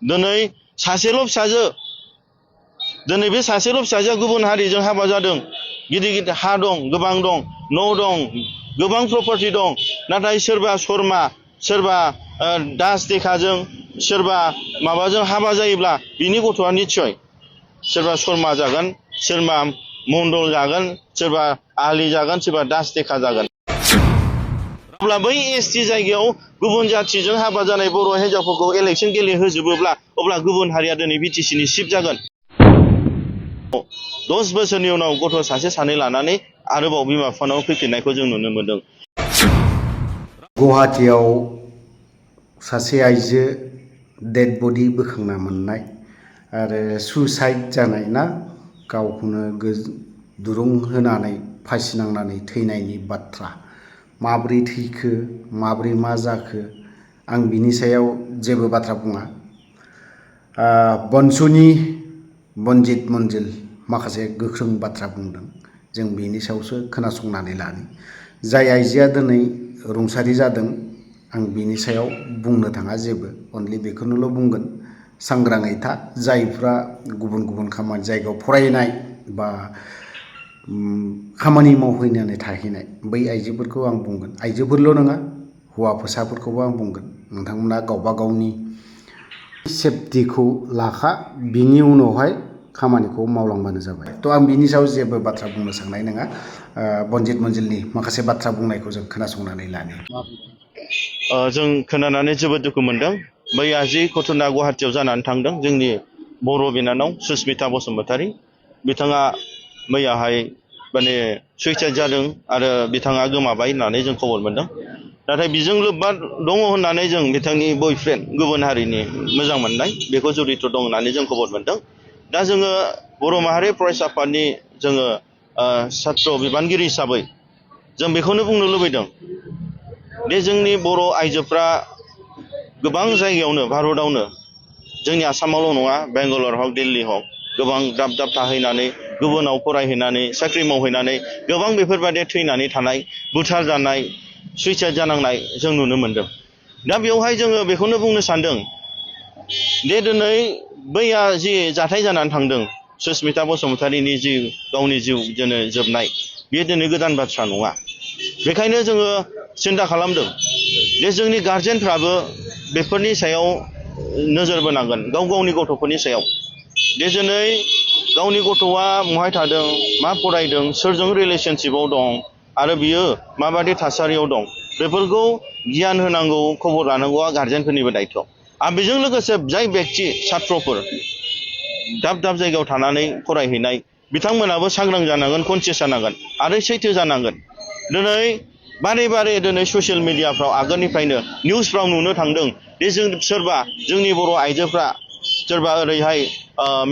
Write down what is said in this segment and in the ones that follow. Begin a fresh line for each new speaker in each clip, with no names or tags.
दिनै सासेल' फिसाजो दिनै बे सासेल' फिसाजोआ गुबुन हारिजों हाबा जादों गिदिर गिदिर हा दं गोबां दं न' दं गोबां प्रपार्टि दं नाथाय सोरबा शर्मा सोरबा दास देखाजों सोरबा माबाजों हाबा जायोब्ला बिनि गथ'आ निस्सय सोरबा शर्मा जागोन सोरबा मण्डल जागोन सोरबा आली जागोन सोरबा दास देखा जागोन अब्ला बै एसटि जायगायाव गुबुन जाथिजों हाबा जानाय बर' हिन्जावफोरखौ इलेक्सन गेलेहोजोबोब्ला अब्ला गुबुन हारिया दिनै बिटिसिनि चिफ जागोन 10 बोसोरनि उनाव गथ' सासे सानै लानानै आरोबाव बिमा बिफानाव फैफिननायखौ जों नुनो मोनदों।
गुवाहाटीआव सासे आइजो डेड बडी बोखांना मोननाय आरो सुइसाइड जानाय ना गावखौनो दुरुं होनानै फासि नांनानै थैनायनि बाथ्रा माब्रै थैखो माब्रै मा जाखो आं बिनि सायाव जेबो बाथ्रा बुङा। बनसुनि बनजित मन्जिल माखासे गोख्रों बाथ्रा बुंदों जों बेनि सायावसो खोनासंनानै लानि जाय आइजोआ दिनै रुंसारि जादों आं बिनि सायाव बुंनो थाङा जेबो अनलि बेखौनोल' बुंगोन सांग्राङै था जायफ्रा गुबुन गुबुन खामानि जायगायाव फरायनाय बा खामानि मावहैनानै थाहैनाय बै आइजोफोरखौ आं बुंगोन आइजोफोरल' नङा हौवासाफोरखौबो आं बुंगोन नोंथांमोना गावबा गावनि सेफटिखौ लाखा बिनि उनावहाय खामानिखौ मावलांबानो जाबाय थ' आं बिनि सायाव जेबो बाथ्रा बुंनो साननाय नङा। बनजित मन्जिलनि माखासे बाथ्रा बुंनायखौ जों खोनासंनानै लानि।
जों खोनानानै जोबोद दुखु मोनदों मैया जि घटना गुवाहाटीआव जानानै थांदों जोंनि बर' बिनानाव सुस्मिता बसुमतारी बिथाङा मैयाहाय माने सुइसाइड जादों आरो बिथाङा गोमाबाय होननानै जों खबर मोनदों नाथाय बिजों लोब्बा दङ होननानै जों बिथांनि बयफ्रेन्ड गुबुन हारिनि मोजां मोननाय बेखौ जड़ित दं होननानै जों खबर मोनदों। दा जोङो बर' माहारि फरायसा आफादनि जोङो सात्र बिबानगिरि हिसाबै जों बेखौनो बुंनो लुबैदों दे जोंनि बर' आइजोफ्रा गोबां जायगायावनो भारतआवनो जोंनि आसामावल' नङा बेंगालर हक दिल्ली हक गोबां दाब दाब थाहैनानै गुबुनाव फरायहैनानै साख्रि मावहैनानै गोबां बेफोरबायदि थैनानै थानाय बुथार जानाय सुइसाइड जानांनाय जों नुनो मोनदों। दा बेवहाय जोङो बेखौनो बुंनो सानदों दे दिनै बैया जि जाथाय जानानै थांदों सुस्मिता बसुमतारीनि जि गावनि जिउ दिनै जोबनाय बेयो दिनै गोदान बाथ्रा नङा। बेखायनो जोङो सिन्था खालामदों जे जोंनि गारजेनफ्राबो बेफोरनि सायाव नोजोर बोनांगोन गाव गावनि गथ'फोरनि सायाव दे दिनै गावनि गथ'आ बहाय थादों मा फरायदों सोरजों रिलेशनशिपआव दं आरो बियो माबायदि थासारियाव दं बेफोरखौ गियान होनांगौ खबर लानांगौआ गारजेनफोरनिबो दायथ'। आरो बेजों लोगोसे जाय बेक्ति छात्रफोर दाब दाब जायगायाव थानानै फरायहैनाय बिथांमोनाबो सांग्रां जानांगोन कनसियास जानांगोन आरो सैथो जानांगोन। दिनै बारे बारे दिनै ससियेल मिडियाफ्राव आगोलनिफ्रायनो निउसफ्राव नुनो थांदों दे जों सोरबा जोंनि बर' आइजोफ्रा सोरबा ओरैहाय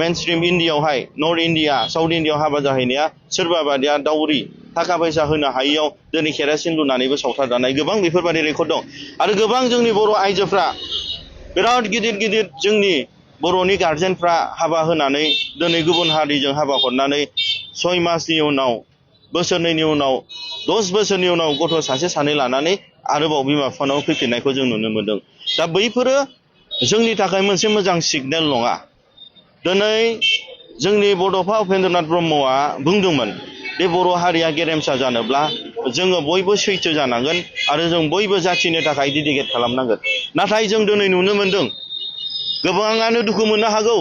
मेनस्ट्रिम इण्डियाआवहाय नर्थ इण्डिया साउथ इण्डियाआव हाबा जाहैनाया सोरबा बादिया दाउरि थाखा फैसा होनो हायियाव दिनै केरासिन लुनानैबो सावथारजानाय गोबां बेफोरबायदि रेकर्ड दं आरो गोबां जोंनि बर' आइजोफ्रा बिराद गिदिर गिदिर जोंनि बर'नि गारजेनफ्रा हाबा होनानै दिनै गुबुन हारिजों हाबा हरनानै 6 मासनि उनाव बोसोरनैनि उनाव 10 बोसोरनि उनाव गथ' सासे सानै लानानै आरोबाव बिमा बिफानाव फैफिननायखौ जों नुनो मोनदों। दा बैफोरो जोंनि थाखाय मोनसे मोजां सिगनेल नङा। दिनै जोंनि बड'फा उपेन्द्रनाथ ब्रह्मआ बुंदोंमोन बे बर' हारिया गेरेमसा जानोब्ला जोङो बयबो सैथो जानांगोन आरो जों बयबो जाथिनि थाखाय डेडिकेट खालामनांगोन। नाथाय जों दिनै नुनो मोनदों गोबाङानो दुखु मोननो हागौ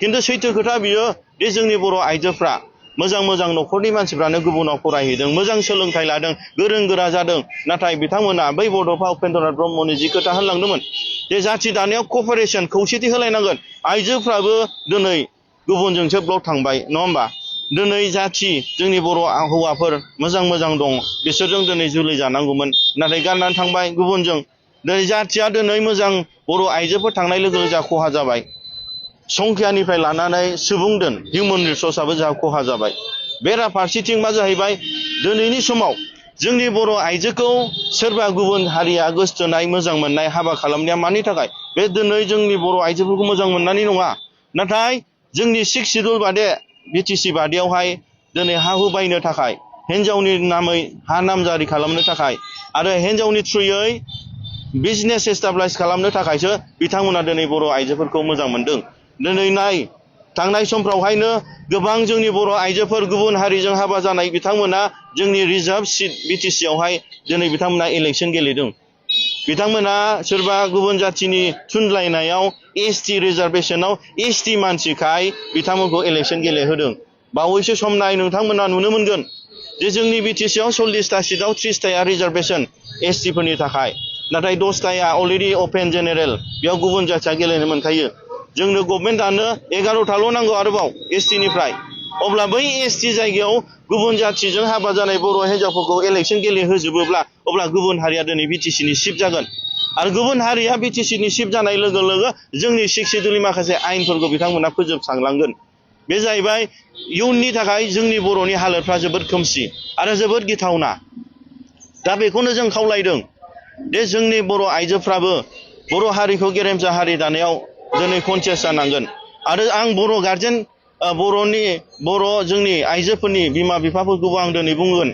खिन्थु सैथो खोथा बियो दे जोंनि बर' आइजोफ्रा मोजां मोजां न'खरनि मानसिफ्रानो गुबुनाव फरायहैदों मोजां सोलोंथाइ लादों गोरों गोरा जादों नाथाय बिथांमोना बै बड'फा उपेन्द्रनाथ ब्रह्मनि जि खोथा होनलांदोंमोन जे जाथि दानायाव कपारेसन खौसेथि होलायनांगोन आइजोफ्राबो दिनै गुबुनजोंसो ब्लक थांबाय नङा होमबा दिनै जाथि जोंनि बर' हौवाफोर मोजां मोजां दं बिसोरजों दिनै जुलि जानांगौमोन नाथाय गारनानै थांबाय गुबुनजों दिनै जाथिया दिनै मोजां बर' आइजोफोर थांनाय लोगो लोगो जोंहा खहा जाबाय संख्यानिफ्राय लानानै सुबुंधोन हिउमेन रिसर्सआबो जोंहा खहा जाबाय। बेराफारसेथिं मा जाहैबाय दिनैनि समाव जोंनि बर' आइजोखौ सोरबा गुबुन हारिया गोसथोनाय मोजां मोननाय हाबा खालामनाया मानि थाखाय बे दिनै जोंनि बर' आइजोफोरखौ मोजां मोननानै नङा नाथाय जोंनि 6 सिडुल बादे बिटिसि बादियावहाय दिनै हा हु बायनो थाखाय हिन्जावनि नामै हा नामजारि खालामनो थाखाय आरो हिन्जावनि थ्रुयै बिजनेस एस्टाब्लिश खालामनो थाखायसो बिथांमोना दिनै बर' आइजोफोरखौ मोजां मोनदों। दिनै नाय थांनाय समफ्रावहायनो गोबां जोंनि बर' आइजोफोर गुबुन हारिजों हाबा जानाय बिथांमोना जोंनि रिजार्भ सिट बिटिसियावहाय दिनै बिथांमोना इलेक्सन गेलेदों। बिथांमोना सोरबा गुबुन जाथिनि थुनलायनायाव एसटि रिजार्भेशनाव एसटि मानसिखाय बिथांमोनखौ इलेक्सन गेलेहोदों। बावैसो सम नाय नोंथांमोना नुनो मोनगोन जे जोंनि बिटिसियाव 40टा सिटआव 30टाया रिजार्भेशन एसटिफोरनि थाखाय, नाथाय 10टाया अलरेडि अपेन जेनेरेल, बेयाव गुबुन जाथिया गेलेनो मोनखायो। जोंनो गभर्नमेन्टआनो 11टाल' नांगौ आरोबाव एसटिनिफ्राय। अब्ला बै एसटि जायगायाव गुबुन जाथिजों हाबा जानाय बर' हिन्जावफोरखौ इलेक्सन गेलेहोजोबोब्ला अब्ला गुबुन हारिया दिनै बिटिसिनि चिफ जागोन। आरो गुबुन हारिया बिटिसिनि चिफ जानाय लोगो लोगो जोंनि 6 सिडुलनि माखासे आयेनफोरखौ बिथांमोना फोजोबस्रांलांगोन। बे जाहैबाय इयुननि थाखाय जोंनि बर'नि हालोदफ्रा जोबोद खोमसि आरो जोबोद गिथावना। दा बेखौनो जों खावलायदों दे जोंनि बर' आइजोफ्राबो बर' हारिखौ गेरेमसा हारि दानायाव दिनै कनसियास जानांगोन। आरो आं बर' गार्जेन बर' जोंनि आइजोफोरनि बिमा बिफाफोरखौबो आं दिनै बुंगोन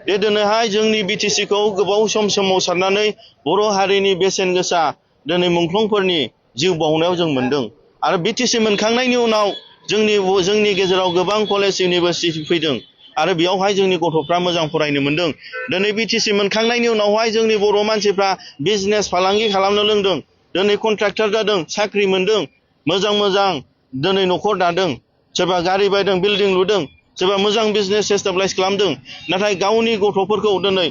दे दिनैहाय जोंनि बिटिसिखौ गोबाव सम सोमावसारनानै बर' हारिनि बेसेन गोसा दिनै मुंख्लंफोरनि जिउ बाउनायाव जों मोनदों। आरो बिटिसि मोनखांनायनि उनाव जोंनि गेजेराव गोबां कलेज इउनिभारसिटि फैदों आरो बेयावहाय जोंनि गथ'फ्रा मोजां फरायनो मोनदों। दिनै बिटिसि मोनखांनायनि उनावहाय जोंनि बर' मानसिफ्रा बिजनेस फालांगि खालामनो लोंदों, दिनै कन्ट्राक्टर जादों, साख्रि मोनदों, मोजां दिनै न'खर दादों, सोरबा गारि बायदों, बिल्डिं लुदों, सोरबा मोजां बिजनेस एस्टाब्लिश खालामदों। नाथाय गावनि गथ'फोरखौ दिनै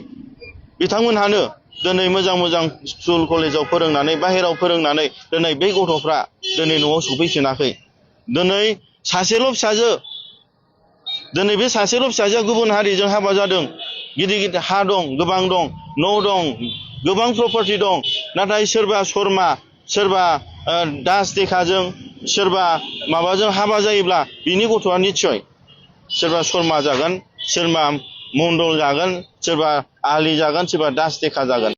बिथांमोनहानो दिनै मोजां स्कुल कलेजाव फोरोंनानै बाहेराव फोरोंनानै दिनै बै गथ'फ्रा दिनै न'आव सफैफिनाखै। दिनै सासेल' फिसाजोआ गुबुन हारिजों हाबा जादों। गिदिर हा दं, गोबां दं, न' दं, गोबां प्रपार्टि दं। नाथाय सोरबा शर्मा, सोरबा दास देखाजों, सोरबा माबाजों हाबा जायोब्ला बिनि गथ'आ निस्सय सोरबा शर्मा जागोन, सोरबा मण्डल जागोन, सोरबा आलि जागोन, सोरबा दास देखा जागोन।